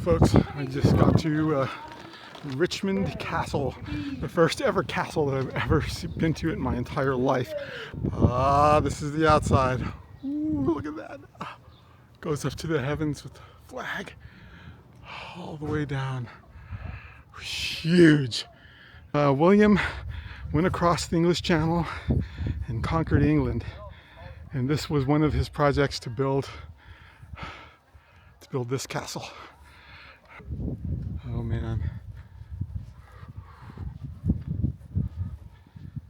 Folks, I just got to Richmond Castle, the first ever castle that I've ever been to in my entire life. This is the outside. Ooh, look at that. Goes up to the heavens with the flag all the way down. Huge. William went across the English Channel and conquered England, and this was one of his projects to build this castle. Oh man,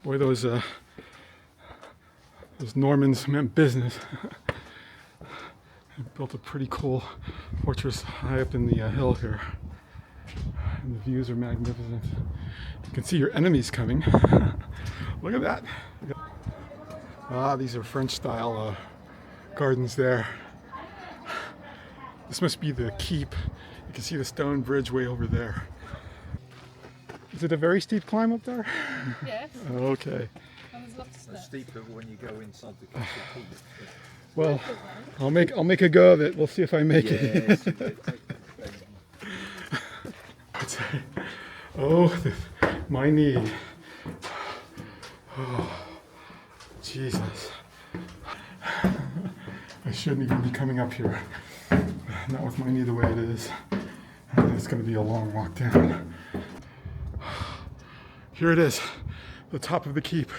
boy, those Normans meant business. They built a pretty cool fortress high up in the hill here, and the views are magnificent. You can see your enemies coming. Look at that. These are French style gardens there. This must be the keep. You can see the stone bridge way over there. Is it a very steep climb up there? Yes. Okay. It's steeper when you go inside the castle keep. Well, I'll make a go of it. We'll see if I make it. Oh, my knee. Oh, Jesus. I shouldn't even be coming up here. Not with my knee the way it is. It's going to be a long walk down. Here it is, the top of the keep.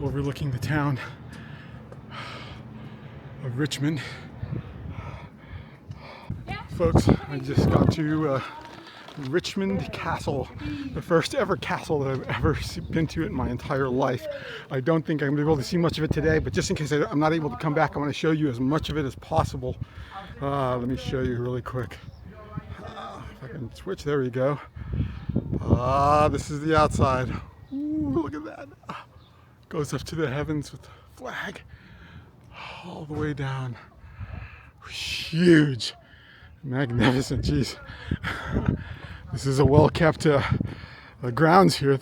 Overlooking the town of Richmond. Folks, I just got to Richmond Castle, the first ever castle that I've ever been to in my entire life. I don't think I'm going to be able to see much of it today, but just in case I'm not able to come back, I want to show you as much of it as possible. Let me show you really quick. If I can switch, there we go. This is the outside. Ooh, look at that. Goes up to the heavens with the flag all the way down. Huge. Magnificent, geez. This is a well-kept grounds here.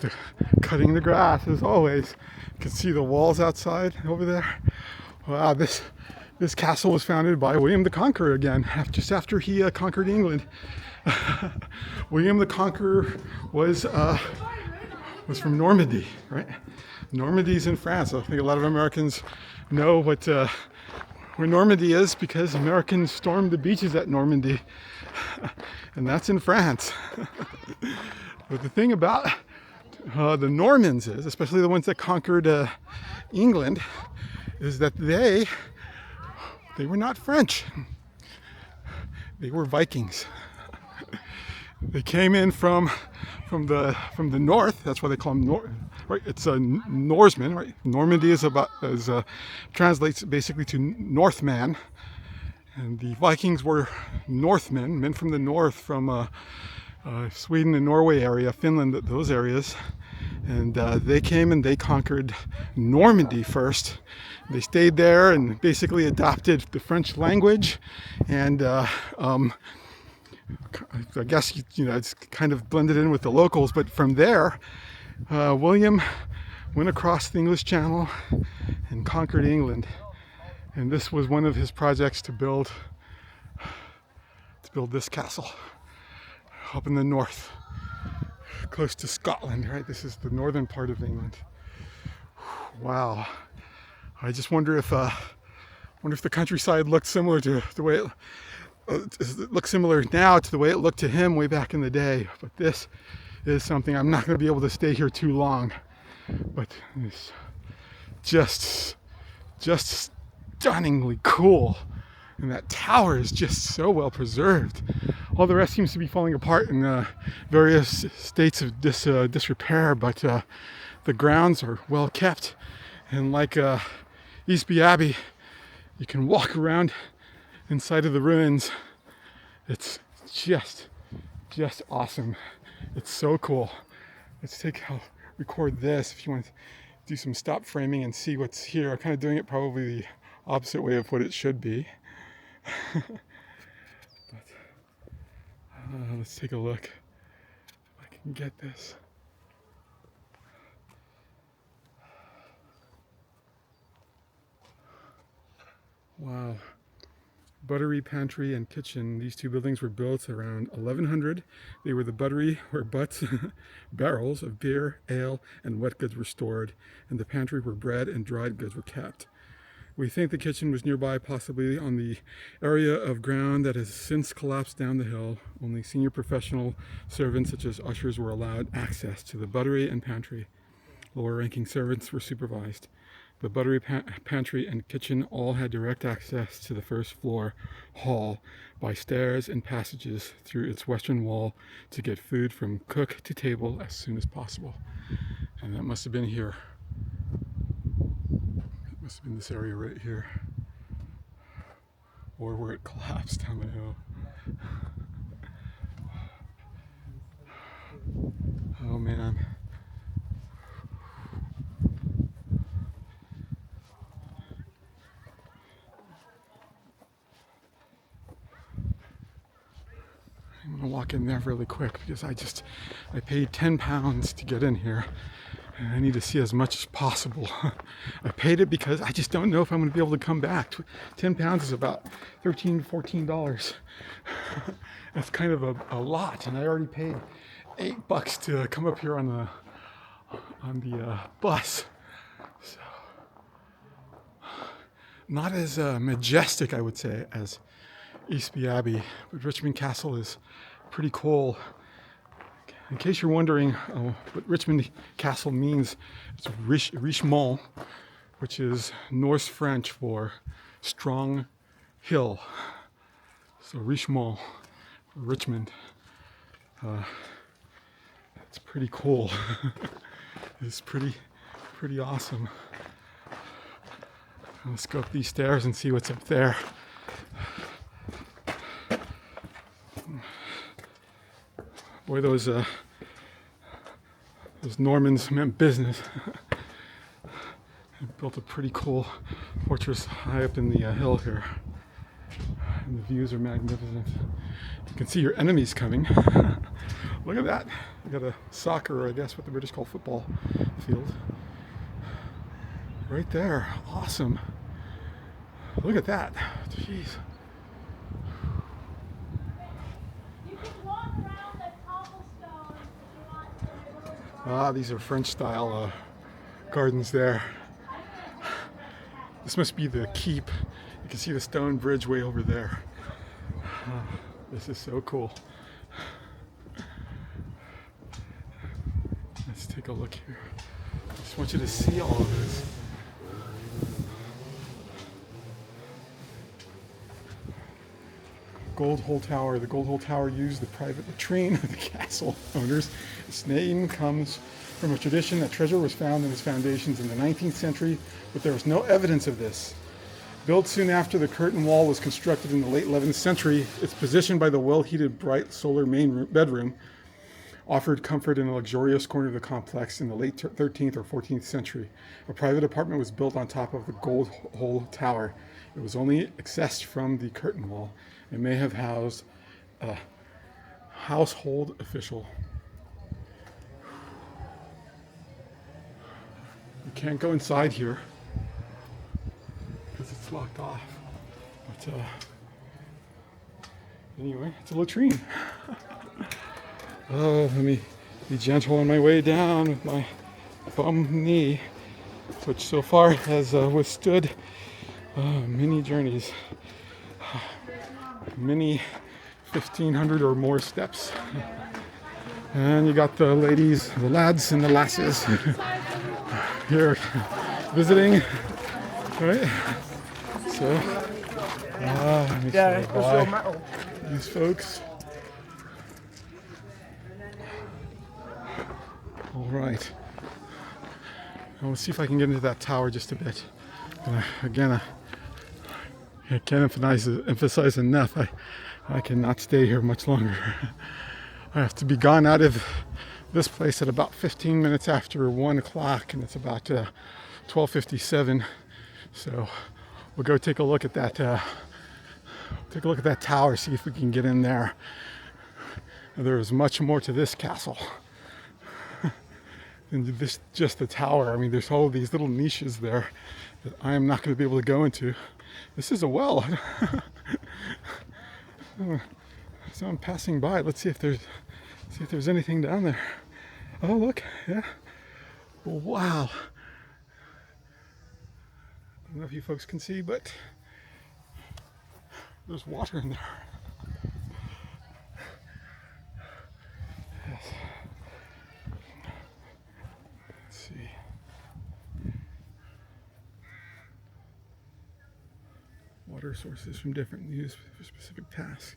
Cutting the grass as always. You can see the walls outside over there. Wow, this castle was founded by William the Conqueror again, just after he conquered England. William the Conqueror was from Normandy, right? Normandy's in France. I think a lot of Americans know where Normandy is because Americans stormed the beaches at Normandy, and that's in France. But the thing about the Normans is, especially the ones that conquered England, is that they were not French. They were Vikings. They came in from the north. That's why they call them right. It's a Norseman, right? Normandy translates basically to Northman, and the Vikings were Northmen, men from the north, from Sweden and Norway area, Finland, those areas, and they came and they conquered Normandy first. They stayed there and basically adopted the French language, and I guess it's kind of blended in with the locals. But from there, William went across the English Channel and conquered England, and this was one of his projects to build this castle up in the north, close to Scotland. Right, this is the northern part of England. Wow, I just wonder if the countryside looked similar to the way it looks similar now to the way it looked to him way back in the day. But this is something. I'm not going to be able to stay here too long, but it's just stunningly cool, and that tower is just so well preserved. All the rest seems to be falling apart in various states of disrepair, but the grounds are well kept, and like Eastby Abbey, you can walk around inside of the ruins. It's just awesome. It's so cool. I'll record this if you want to do some stop framing and see what's here. I'm kind of doing it probably the opposite way of what it should be. But let's take a look if I can get this. Wow. Buttery, pantry, and kitchen. These two buildings were built around 1100. They were the buttery, where butts, barrels of beer, ale, and wet goods were stored, and the pantry where bread and dried goods were kept. We think the kitchen was nearby, possibly on the area of ground that has since collapsed down the hill. Only senior professional servants such as ushers were allowed access to the buttery and pantry. Lower ranking servants were supervised. The buttery, pantry, and kitchen all had direct access to the first floor hall by stairs and passages through its western wall to get food from cook to table as soon as possible. And that must have been here. It must have been this area right here. Or where it collapsed down the hill. Oh man. I'm gonna walk in there really quick because I paid £10 to get in here and I need to see as much as possible. I paid it because I just don't know if I'm gonna be able to come back. £10 is about $13, $14. That's kind of a lot, and I already paid $8 to come up here on the bus. So, not as majestic, I would say, as Eastby Abbey, but Richmond Castle is pretty cool. In case you're wondering what Richmond Castle means, it's Richmond, which is Norse French for strong hill. So Richmond, Richmond. It's pretty cool. It's pretty awesome. Let's go up these stairs and see what's up there. Boy, those Normans meant business. They built a pretty cool fortress high up in the hill here. And the views are magnificent. You can see your enemies coming. Look at that. We got a soccer, or I guess what the British call football field. Right there. Awesome. Look at that. Jeez. Ah, these are French style gardens there. This must be the keep. You can see the stone bridge way over there. This is so cool. Let's take a look here. I just want you to see all of this. Gold Hole Tower. The Gold Hole Tower used the private latrine of the castle owners. Its name comes from a tradition that treasure was found in its foundations in the 19th century, but there was no evidence of this. Built soon after the curtain wall was constructed in the late 11th century, its position by the well-heated, bright solar main bedroom offered comfort in a luxurious corner of the complex in the late 13th or 14th century. A private apartment was built on top of the Gold Hole Tower. It was only accessed from the curtain wall. It may have housed a household official. You can't go inside here because it's locked off. But anyway, it's a latrine. Oh, let me be gentle on my way down with my bum knee, which so far has withstood many journeys. Many 1,500 or more steps. And you got the ladies, the lads and the lasses here visiting, right? So, let me say bye. These folks. All right. I'll see if I can get into that tower just a bit. Again, I can't emphasize enough. I cannot stay here much longer. I have to be gone out of this place at about 15 minutes after 1 o'clock, and it's about 12:57. So we'll go take a look at that. Take a look at that tower. See if we can get in there. There is much more to this castle than just the tower. I mean, there's all these little niches there, that I am not going to be able to go into. This is a well. So I'm passing by. Let's see if there's anything down there. Oh, look, yeah. Wow. I don't know if you folks can see, but there's water in there. Yes. Let's see. Water sources from different used for specific tasks.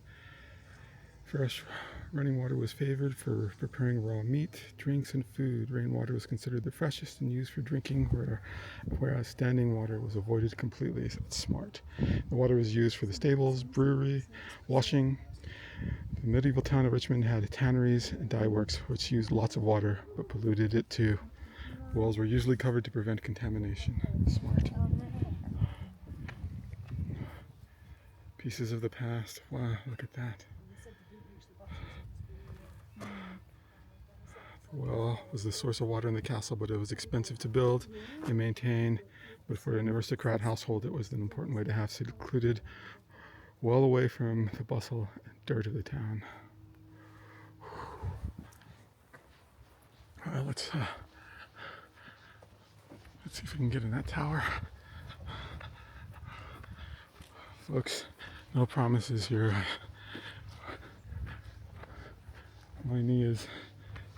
Fresh running water was favored for preparing raw meat, drinks, and food. Rainwater was considered the freshest and used for drinking, whereas standing water was avoided completely. So that's smart. The water was used for the stables, brewery, washing. The medieval town of Richmond had tanneries and dye works, which used lots of water but polluted it too. Wells were usually covered to prevent contamination. Smart. Pieces of the past. Wow, look at that. The well was the source of water in the castle, but it was expensive to build and maintain. But for an aristocrat household, it was an important way to have secluded well away from the bustle and dirt of the town. All right, let's see if we can get in that tower. Folks, no promises here. My knee is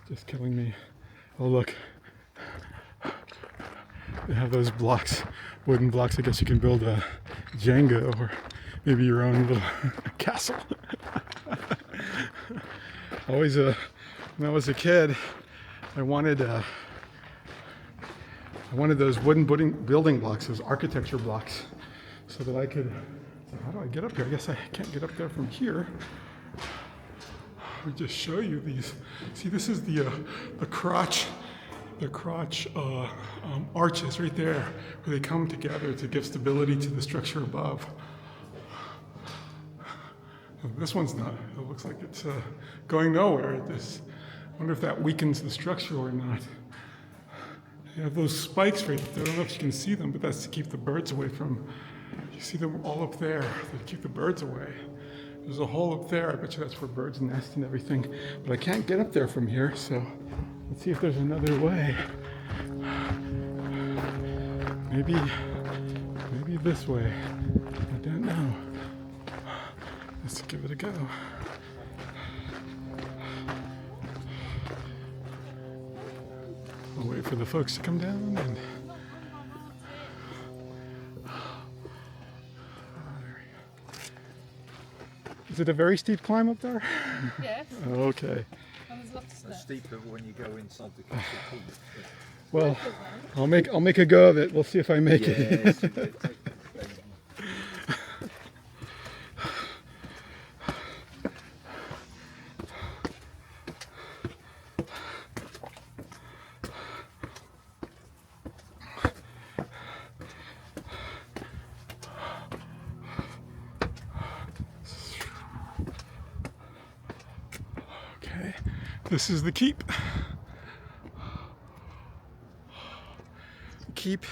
just killing me. Oh, look. They have those blocks, wooden blocks. I guess you can build a Jenga or maybe your own little castle. Always, when I was a kid, I wanted those wooden building blocks, those architecture blocks, so that I could. How do I get up here? I guess I can't get up there from here. I'll just show you these. See, this is the crotch arches right there, where they come together to give stability to the structure above. This one's not. It looks like it's going nowhere. I wonder if that weakens the structure or not. You have those spikes right there. I don't know if you can see them, but that's to keep the birds away from. You see them all up there to keep the birds away. There's a hole up there. I bet you that's where birds nest and everything. But I can't get up there from here, so let's see if there's another way. Maybe this way. I don't know. Let's give it a go. I'll wait for the folks to come down and. Is it a very steep climb up there? Yes. Okay. And there's lots of It's steps. steeper when you go inside the castle keep. Well, I'll make a go of it. We'll see if I make it. Yes, you do. Take the Okay, this is the keep. The keep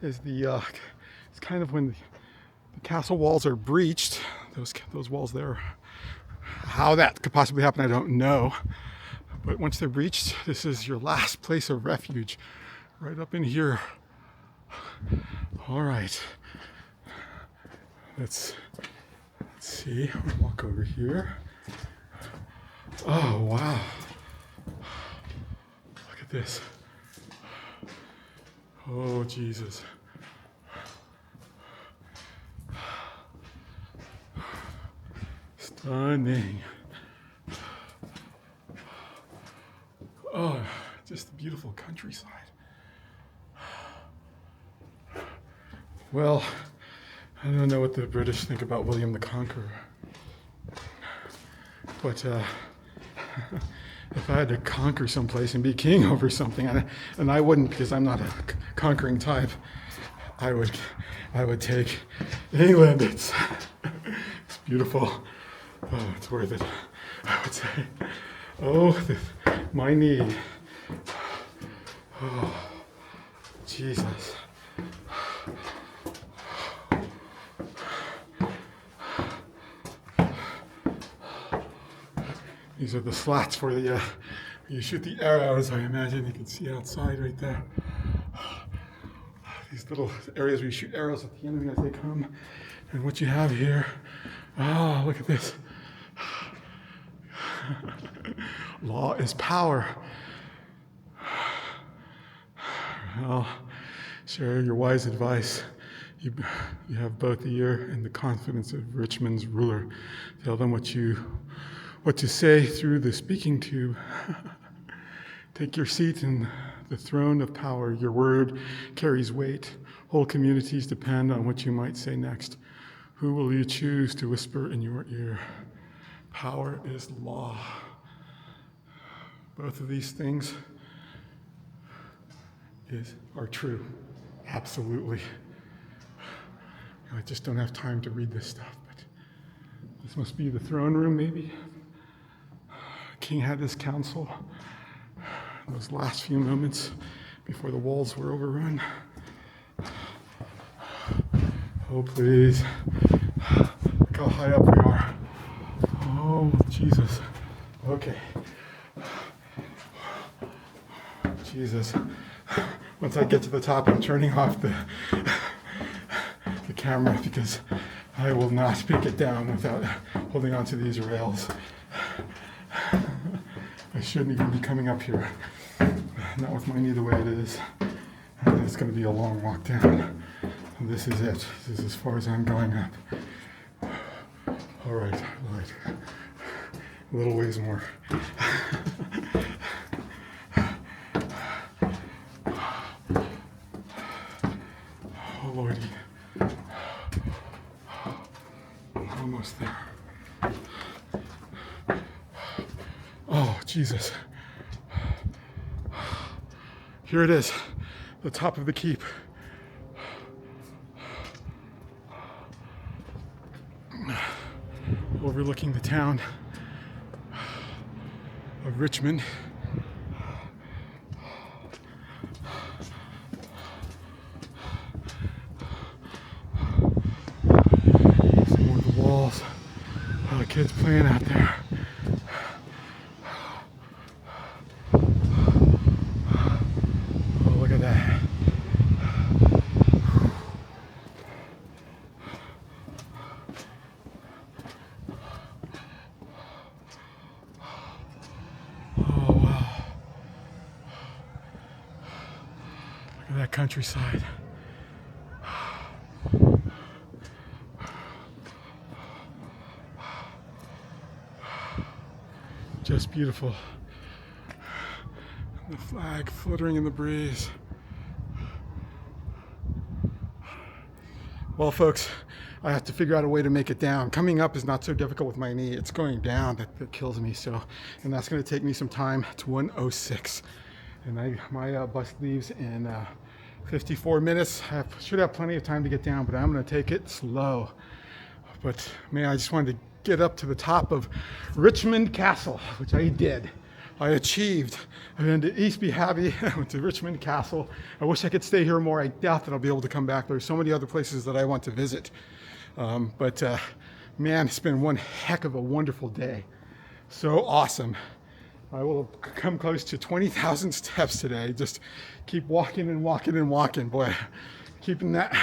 is it's kind of when the castle walls are breached. Those walls there. How that could possibly happen, I don't know. But once they're breached, this is your last place of refuge, right up in here. All right. Let's see. I'll walk over here. Oh, wow. Look at this. Oh, Jesus. Stunning. Oh, just a beautiful countryside. Well, I don't know what the British think about William the Conqueror. But if I had to conquer someplace and be king over something, and I wouldn't because I'm not a conquering type, I would take England. It's beautiful. Oh, it's worth it, I would say. Oh, my knee. Oh, Jesus. These are the slats for the, you shoot the arrows. I imagine you can see outside right there. These little areas where you shoot arrows at the enemy as they come. And what you have here, oh, look at this. Law is power. Well, share your wise advice. You have both the ear and the confidence of Richmond's ruler. Tell them what to say through the speaking tube. Take your seat in the throne of power. Your word carries weight. Whole communities depend on what you might say next. Who will you choose to whisper in your ear? Power is law. Both of these things are true. Absolutely. I just don't have time to read this stuff, but this must be the throne room, maybe. King had his council those last few moments before the walls were overrun. Oh, please. Look how high up we are. Oh, Jesus. Okay. Jesus. Once I get to the top, I'm turning off the camera because I will not pick it down without holding onto these rails. I shouldn't even be coming up here. Not with my knee the way it is. And it's going to be a long walk down. And this is it. This is as far as I'm going up. All right. A little ways more. Oh, Lordy. Almost there. Oh, Jesus. Here it is, the top of the keep. Overlooking the town of Richmond. Some more of the walls. All the kids playing out there. Oh, look at that. That countryside. Just beautiful. The flag fluttering in the breeze. Well, folks, I have to figure out a way to make it down. Coming up is not so difficult with my knee. It's going down that kills me. And that's going to take me some time. It's 1:06. And my bus leaves in 54 minutes. I should have plenty of time to get down, but I'm going to take it slow. But man, I just wanted to get up to the top of Richmond Castle, which I did. I achieved. I've been to Eastby Abbey, I went to Richmond Castle. I wish I could stay here more. I doubt that I'll be able to come back. There's so many other places that I want to visit. But man, it's been one heck of a wonderful day. So awesome. I will come close to 20,000 steps today. Just keep walking and walking and walking. Boy, keeping that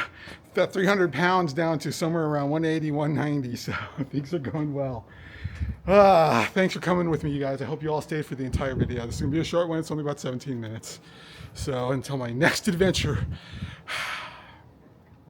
300 pounds down to somewhere around 180, 190. So things are going well. Thanks for coming with me, you guys. I hope you all stayed for the entire video. This is going to be a short one. It's only about 17 minutes. So until my next adventure,